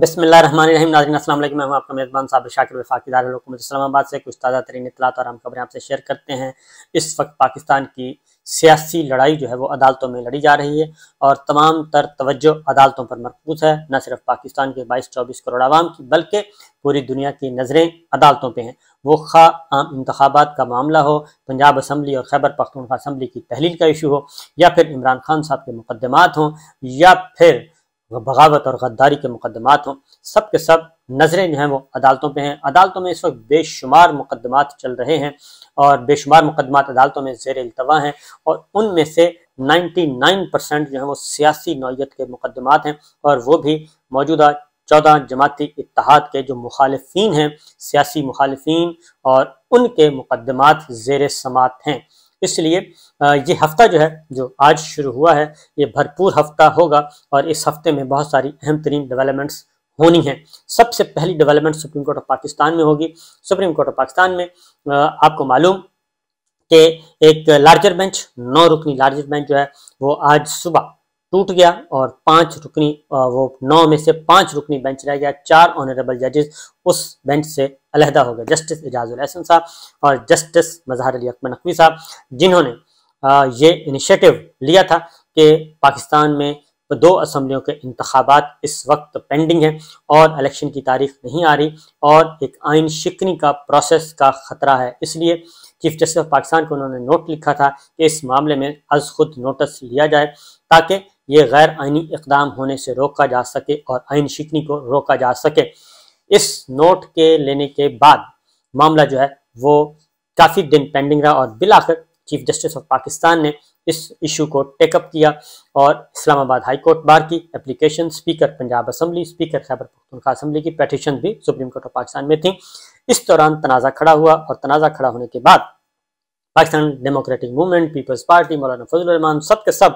بسم اللہ الرحمن الرحیم۔ ناظرین السلام علیکم، میں ہوں آپ کا میزبان صابر شاکر وفاقی دارالحکومت اسلام آباد سے کچھ تازہ ترین اطلاعات اور اہم خبریں آپ سے شیئر کرتے ہیں۔ اس وقت پاکستان کی سیاسی لڑائی جو ہے وہ عدالتوں میں لڑی جا رہی ہے اور تمام تر توجہ عدالتوں پر مرکوز ہے۔ نہ صرف پاکستان کے 22-24 کروڑ عوام کی بلکہ پوری دنیا کی نظریں عدالتوں پہ ہیں۔ وہ خواہ عام انتخابات کا معاملہ ہو، پنجاب اسمبلی اور خیبر پختونخوا اسمبلی کی تحلیل کا ایشو ہو، یا پھر عمران خان صاحب کے مقدمات ہوں، یا پھر بغاوت اور غداری کے مقدمات ہوں، سب کے سب نظریں جو ہیں وہ عدالتوں پہ ہیں۔ عدالتوں میں اس وقت بے شمار مقدمات چل رہے ہیں اور بے شمار مقدمات عدالتوں میں زیر التوا ہیں، اور ان میں سے 99% جو ہیں وہ سیاسی نوعیت کے مقدمات ہیں، اور وہ بھی موجودہ 14 جماعتی اتحاد کے جو مخالفین ہیں، سیاسی مخالفین، اور ان کے مقدمات زیر سماعت ہیں۔ اس لیے یہ ہفتہ جو ہے جو آج شروع ہوا ہے یہ بھرپور ہفتہ ہوگا، اور اس ہفتے میں بہت ساری اہم ترین ڈیولپمنٹس ہونی ہیں۔ سب سے پہلی development supreme court of Pakistan میں ہوگی۔ سپریم کورٹ آف پاکستان میں آپ کو معلوم کہ ایک لارجر بینچ، 9 رکنی لارجر بینچ جو ہے وہ آج صبح ٹوٹ گیا، اور 5 رکنی وہ 9 میں سے 5 رکنی بینچ رہ گیا۔ 4 آنریبل ججز اس بینچ سے علیحدہ ہو گئے، جسٹس اعجاز الاحسن صاحب اور جسٹس مظہر علی اکبر نقوی صاحب، جنہوں نے یہ انیشیٹو لیا تھا کہ پاکستان میں 2 اسمبلیوں کے انتخابات اس وقت پینڈنگ ہیں اور الیکشن کی تاریخ نہیں آ رہی، اور ایک آئین شکنی کا پروسیس کا خطرہ ہے۔ اس لیے چیف جسٹس آف پاکستان کو انہوں نے نوٹ لکھا تھا کہ اس معاملے میں از خود نوٹس لیا جائے تاکہ یہ غیر آئینی اقدام ہونے سے روکا جا سکے اور آئین شکنی کو روکا جا سکے۔ اس نوٹ کے لینے کے بعد معاملہ جو ہے وہ کافی دن پینڈنگ رہا، اور بالآخر چیف جسٹس آف پاکستان نے اس ایشو کو ٹیک اپ کیا، اور اسلام آباد ہائی کورٹ بار کی application, speaker Punjab assembly, speaker Khyber Pakhtunkhwa assembly کی پیٹیشن بھی سپریم کورٹ آف پاکستان میں تھیں۔ اس دوران تنازع کھڑا ہوا، اور تنازع کھڑا ہونے کے بعد Pakistan democratic movement, peoples party, Maulana Fazl الرحمان، سب کے سب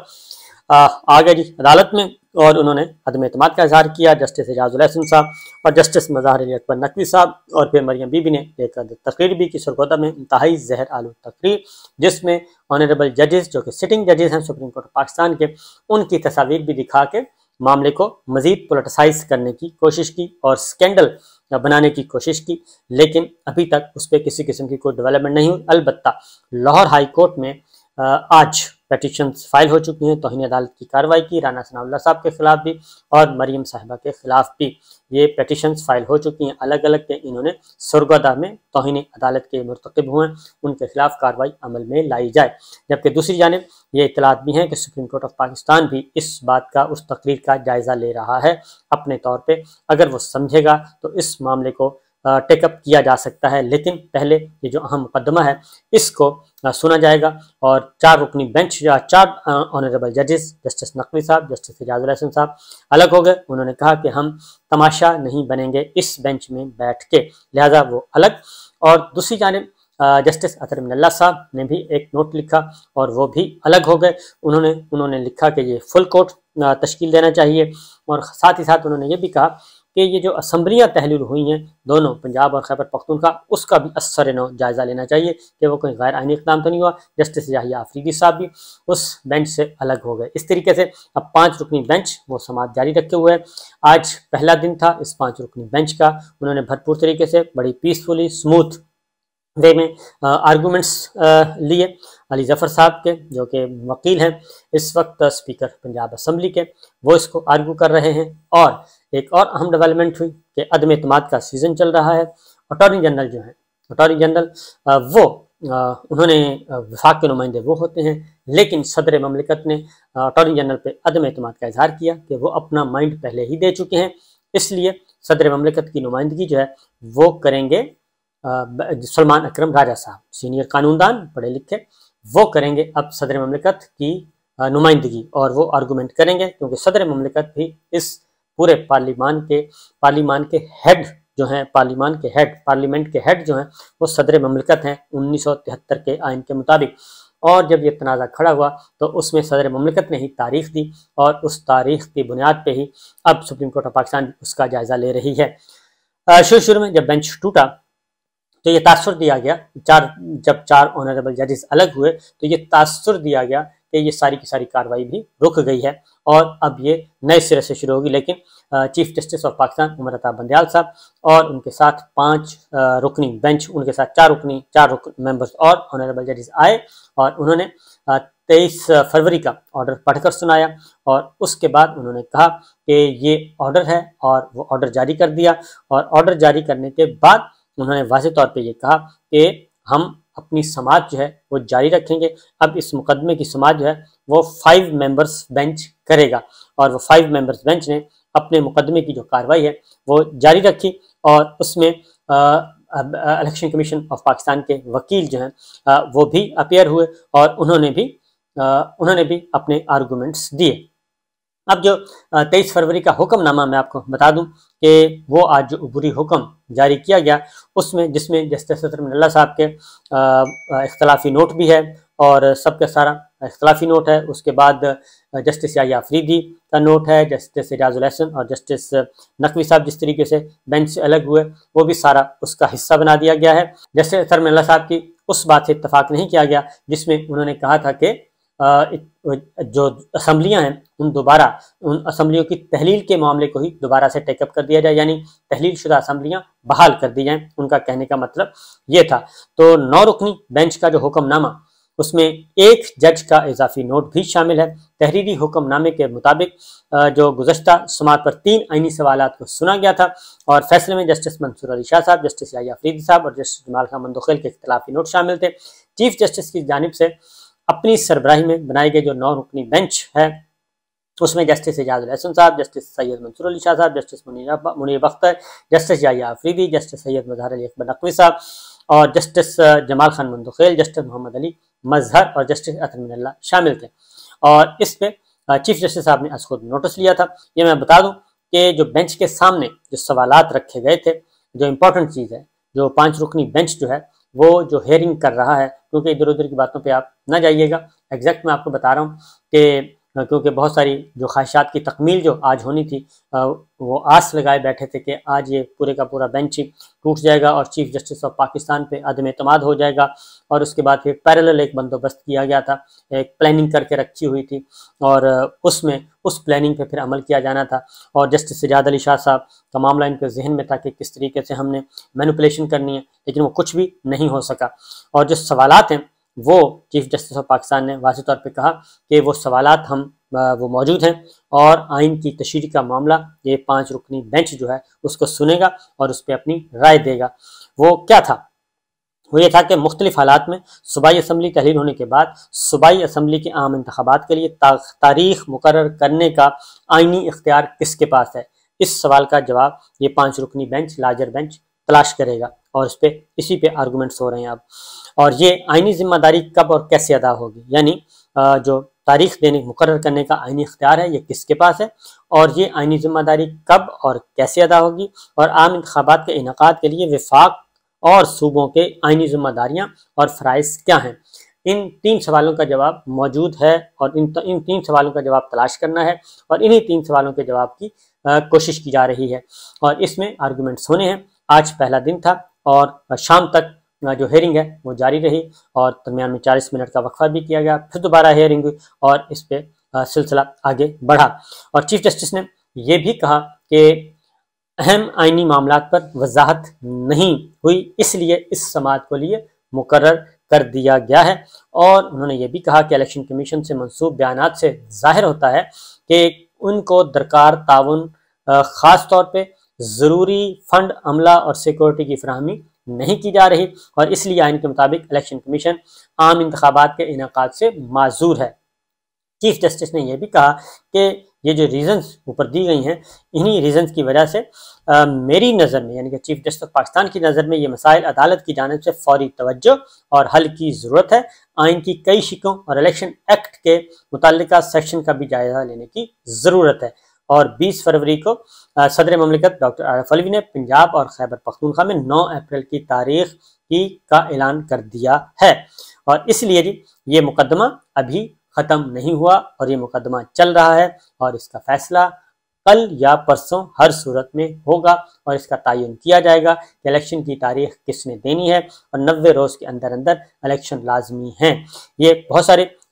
آ گئے جی عدالت میں، اور انہوں نے عدم اعتماد کا اظہار کیا۔ جسٹس اعجاز الاحسن صاحب اور جسٹس مظہر علی اکبر نقوی صاحب اور پھر مریم بی بی نے ایک تقریر بھی کی سرگودا میں، انتہائی زہر آلود تقریر، جس میں آنریبل ججز جو کہ سٹنگ ججز ہیں سپریم کورٹ آف پاکستان کے، ان کی تصاویر بھی دکھا کے معاملے کو مزید پولیٹیسائز کرنے کی کوشش کی اور سکینڈل بنانے کی کوشش کی، لیکن ابھی تک اس پہ کسی قسم کی کوئی ڈیولپمنٹ نہیں ہوئی۔ البتہ لاہور ہائی کورٹ میں آج پیٹیشنز فائل ہو چکی ہیں، توہین عدالت کی کارروائی کی، رانا ثناء اللہ صاحب کے خلاف بھی اور مریم صاحبہ کے خلاف بھی یہ پیٹیشنز فائل ہو چکی ہیں الگ الگ کہ انہوں نے سرگودا میں توہین عدالت کے مرتکب ہوئے ہیں، ان کے خلاف کارروائی عمل میں لائی جائے۔ جبکہ دوسری جانب یہ اطلاعات بھی ہیں کہ سپریم کورٹ آف پاکستان بھی اس بات کا، اس تقریر کا جائزہ لے رہا ہے اپنے طور پہ، اگر وہ سمجھے گا تو اس معاملے کو ٹیک اپ کیا جا سکتا ہے، لیکن پہلے یہ جو اہم مقدمہ ہے اس کو سنا جائے گا، اور 4 رکنی بینچ یا 4 آنریبل ججز، جسٹس نقوی صاحب، جسٹس اعجاز الاحسن صاحب الگ ہو گئے۔ انہوں نے کہا کہ ہم تماشا نہیں بنیں گے اس بینچ میں بیٹھ کے، لہذا وہ الگ۔ اور دوسری جانب جسٹس اطہر من اللہ صاحب نے بھی ایک نوٹ لکھا اور وہ بھی الگ ہو گئے۔ انہوں نے لکھا کہ یہ فل کورٹ تشکیل دینا چاہیے، اور ساتھ ہی ساتھ انہوں نے یہ بھی کہا کہ یہ جو اسمبلیاں تحلیل ہوئی ہیں دونوں پنجاب اور خیبر پختونخوا، اس کا بھی اثر نو جائزہ لینا چاہیے کہ وہ کوئی غیر آئینی اقدام تو نہیں ہوا۔ جسٹس یحییٰ آفریدی صاحب بھی اس بینچ سے الگ ہو گئے۔ اس طریقے سے اب 5 رکنی بینچ وہ سماعت جاری رکھے ہوئے ہے۔ آج پہلا دن تھا اس 5 رکنی بینچ کا، انہوں نے بھرپور طریقے سے بڑی پیسفلی اسموتھ وے میں آرگومنٹس لیے۔ علی ظفر صاحب کے جو کہ وکیل ہیں اس وقت اسپیکر پنجاب اسمبلی کے، وہ اس کو آرگو کر رہے ہیں۔ اور ایک اور اہم ڈیولپمنٹ ہوئی کہ عدم اعتماد کا سیزن چل رہا ہے۔ اٹارنی جنرل جو ہیں، اٹارنی جنرل وہ انہوں نے وفاق کے نمائندے وہ ہوتے ہیں، لیکن صدر مملکت نے اٹارنی جنرل پہ عدم اعتماد کا اظہار کیا کہ وہ اپنا مائنڈ پہلے ہی دے چکے ہیں، اس لیے صدر مملکت کی نمائندگی جو ہے وہ کریں گے سلمان اکرم راجہ صاحب، سینئر قانون دان، پڑھے لکھے، وہ کریں گے اب صدر مملکت کی نمائندگی، اور وہ آرگومنٹ کریں گے کیونکہ صدر مملکت بھی اس پورے پارلیمان کے ہیڈ جو ہیں، پارلیمنٹ کے ہیڈ جو ہیں وہ صدر مملکت ہیں 1973 کے آئین کے مطابق۔ اور جب یہ تنازع کھڑا ہوا تو اس میں صدر مملکت نے ہی تاریخ دی، اور اس تاریخ کی بنیاد پہ ہی اب سپریم کورٹ آف پاکستان اس کا جائزہ لے رہی ہے۔ شروع میں جب بینچ ٹوٹا تو یہ تاثر دیا گیا، جب 4 آنریبل ججز الگ ہوئے تو یہ تاثر دیا گیا کہ یہ ساری کی ساری کارروائی بھی رک گئی ہے اور اب یہ نئے سرے سے شروع ہوگی، لیکن chief justice of Pakistan Umar Ata Bandial صاحب اور ان کے ساتھ 5 رکنی بینچ، ان کے ساتھ 4 ممبرز اور آنریبل ججز آئے اور انہوں نے 23 فروری کا آرڈر پڑھ کر سنایا، اور اس کے بعد انہوں نے کہا کہ یہ آرڈر ہے اور وہ آرڈر جاری کر دیا، اور آرڈر جاری کرنے کے بعد انہوں نے واضح طور پہ یہ کہا کہ ہم اپنی سماعت جو ہے وہ جاری رکھیں گے۔ اب اس مقدمے کی سماعت جو ہے وہ 5 ممبرز بینچ کرے گا، اور وہ 5 ممبرز بینچ نے اپنے مقدمے کی جو کارروائی ہے وہ جاری رکھی، اور اس میں الیکشن کمیشن آف پاکستان کے وکیل جو ہیں وہ بھی اپیئر ہوئے اور انہوں نے بھی اپنے آرگومنٹس دیے۔ اب جو 23 فروری کا حکم نامہ میں آپ کو بتا دوں کہ وہ آج جو عبوری حکم جاری کیا گیا اس میں، جس میں جسٹس اطہر من اللہ صاحب کے اختلافی نوٹ بھی ہے اور سب کا سارا اختلافی نوٹ ہے، اس کے بعد جسٹس یحییٰ آفریدی کا نوٹ ہے، جسٹس اعجاز الحسن اور جسٹس نقوی صاحب جس طریقے سے بینچ سے الگ ہوئے وہ بھی سارا اس کا حصہ بنا دیا گیا ہے۔ جسٹس اطہر من اللہ صاحب کی اس بات سے اتفاق نہیں کیا گیا جس میں انہوں نے کہا تھا کہ جو اسمبلیاں ہیں ان اسمبلیوں کی تحلیل کے معاملے کو ہی دوبارہ سے ٹیک اپ کر دیا جائے، یعنی تحلیل شدہ اسمبلیاں بحال کر دی جائیں، ان کا کہنے کا مطلب یہ تھا۔ تو 9 رکنی بینچ کا جو حکم نامہ، اس میں 1 جج کا اضافی نوٹ بھی شامل ہے۔ تحریری حکم نامے کے مطابق جو گزشتہ سماعت پر 3 آئینی سوالات کو سنا گیا تھا، اور فیصلے میں جسٹس منصور علی شاہ صاحب، جسٹس یحییٰ آفریدی صاحب اور جسٹس جمال خان مندوخیل کے اختلافی نوٹ شامل تھے۔ چیف جسٹس کی جانب سے اپنی سربراہی میں بنائے گئے جو 9 رکنی بینچ ہے اس میں جسٹس اعجاز الحسن صاحب، جسٹس سید منصور علی شاہ صاحب، جسٹس منیر بختر، جسٹس یحییٰ آفریدی، جسٹس سید مظہر علی اکبر نقوی صاحب اور جسٹس جمال خان مندوخیل، جسٹس محمد علی مظہر اور جسٹس اطہر من اللہ شامل تھے، اور اس پہ چیف جسٹس صاحب نے از خود نوٹس لیا تھا۔ یہ میں بتا دوں کہ جو بینچ کے سامنے جو سوالات رکھے گئے تھے، جو امپورٹنٹ چیز ہے، جو 5 رکنی بینچ جو ہے وہ جو ہیئرنگ کر رہا ہے، کیونکہ ادھر ادھر کی باتوں پہ آپ نہ جائیے گا، ایگزیکٹ میں آپ کو بتا رہا ہوں کہ کیونکہ بہت ساری جو خواہشات کی تکمیل جو آج ہونی تھی وہ آس لگائے بیٹھے تھے کہ آج یہ پورے کا پورا بینچ ہی ٹوٹ جائے گا اور چیف جسٹس آف پاکستان پہ عدم اعتماد ہو جائے گا، اور اس کے بعد پھر پیرالل ایک بندوبست کیا گیا تھا، ایک پلاننگ کر کے رکھی ہوئی تھی اور اس میں اس پلاننگ پہ پھر عمل کیا جانا تھا، اور جسٹس سجاد علی شاہ صاحب کا معاملہ ان کے ذہن میں تھا کہ کس طریقے سے ہم نے مینوپولیشن کرنی ہے، لیکن وہ کچھ بھی نہیں ہو سکا۔ اور جو سوالات ہیں وہ چیف جسٹس آف پاکستان نے واضح طور پہ کہا کہ وہ سوالات وہ موجود ہیں اور آئین کی تشریح کا معاملہ یہ 5 رکنی بینچ جو ہے اس کو سنے گا اور اس پہ اپنی رائے دے گا۔ وہ کیا تھا؟ وہ یہ تھا کہ مختلف حالات میں صوبائی اسمبلی تحلیل ہونے کے بعد صوبائی اسمبلی کے عام انتخابات کے لیے تاریخ مقرر کرنے کا آئینی اختیار کس کے پاس ہے؟ اس سوال کا جواب یہ 5 رکنی بینچ، لارجر بینچ تلاش کرے گا، اور اسی پہ آرگومنٹس ہو رہے ہیں اب۔ اور یہ آئینی ذمہ داری کب اور کیسے ادا ہوگی، یعنی جو تاریخ مقرر کرنے کا آئینی اختیار ہے یہ کس کے پاس ہے، اور یہ آئینی ذمہ داری کب اور کیسے ادا ہوگی، اور عام انتخابات کے انعقاد کے لیے وفاق اور صوبوں کے آئینی ذمہ داریاں اور فرائض کیا ہیں۔ ان 3 سوالوں کا جواب موجود ہے اور ان 3 سوالوں کا جواب تلاش کرنا ہے، اور انہی 3 سوالوں کے جواب کی کوشش کی جا رہی ہے، اور اس میں آرگومنٹس ہونے ہیں۔ آج پہلا دن تھا اور شام تک جو ہیئرنگ ہے وہ جاری رہی، اور درمیان میں 40 منٹ کا وقفہ بھی کیا گیا، پھر دوبارہ ہیئرنگ ہوئی اور اس پہ سلسلہ آگے بڑھا۔ اور چیف جسٹس نے یہ بھی کہا کہ اہم آئینی معاملات پر وضاحت نہیں ہوئی، اس لیے اس سماعت کو لیے مقرر کر دیا گیا ہے، اور انہوں نے یہ بھی کہا کہ الیکشن کمیشن سے منسوب بیانات سے ظاہر ہوتا ہے کہ ان کو درکار تعاون خاص طور پہ ضروری فنڈ، عملہ اور سیکورٹی کی فراہمی نہیں کی جا رہی، اور اس لیے آئین کے مطابق الیکشن کمیشن عام انتخابات کے انعقاد سے معذور ہے۔ چیف جسٹس نے یہ بھی کہا کہ یہ جو ریزنز اوپر دی گئی ہیں، انہی ریزنز کی وجہ سے میری نظر میں، یعنی کہ چیف جسٹس پاکستان کی نظر میں، یہ مسائل عدالت کی جانب سے فوری توجہ اور حل کی ضرورت ہے۔ آئین کی کئی شقوں اور الیکشن ایکٹ کے متعلقہ سیکشن کا بھی جائزہ لینے کی ضرورت ہے۔ اور 20 فروری کو صدر مملکت ڈاکٹر عارف علوی نے پنجاب اور خیبر پختونخوا میں 9 اپریل کی تاریخ کا اعلان کر دیا ہے، اور اس لیے یہ مقدمہ ابھی ختم نہیں ہوا اور یہ مقدمہ چل رہا ہے، اور اس کا فیصلہ کل یا پرسوں ہر صورت میں ہوگا، اور اس کا تعین کیا جائے گا کہ الیکشن کی تاریخ کس نے دینی ہے، اور 90 روز کے اندر الیکشن لازمی ہیں۔ یہ بہت سارے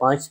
5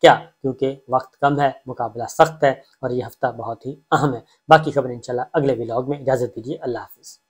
کیا؟ کیونکہ وقت کم ہے، مقابلہ سخت ہے اور یہ ہفتہ بہت ہی اہم ہے۔ باقی خبر انشاءاللہ اگلے ولاگ میں۔ اجازت دیجیے، اللہ حافظ۔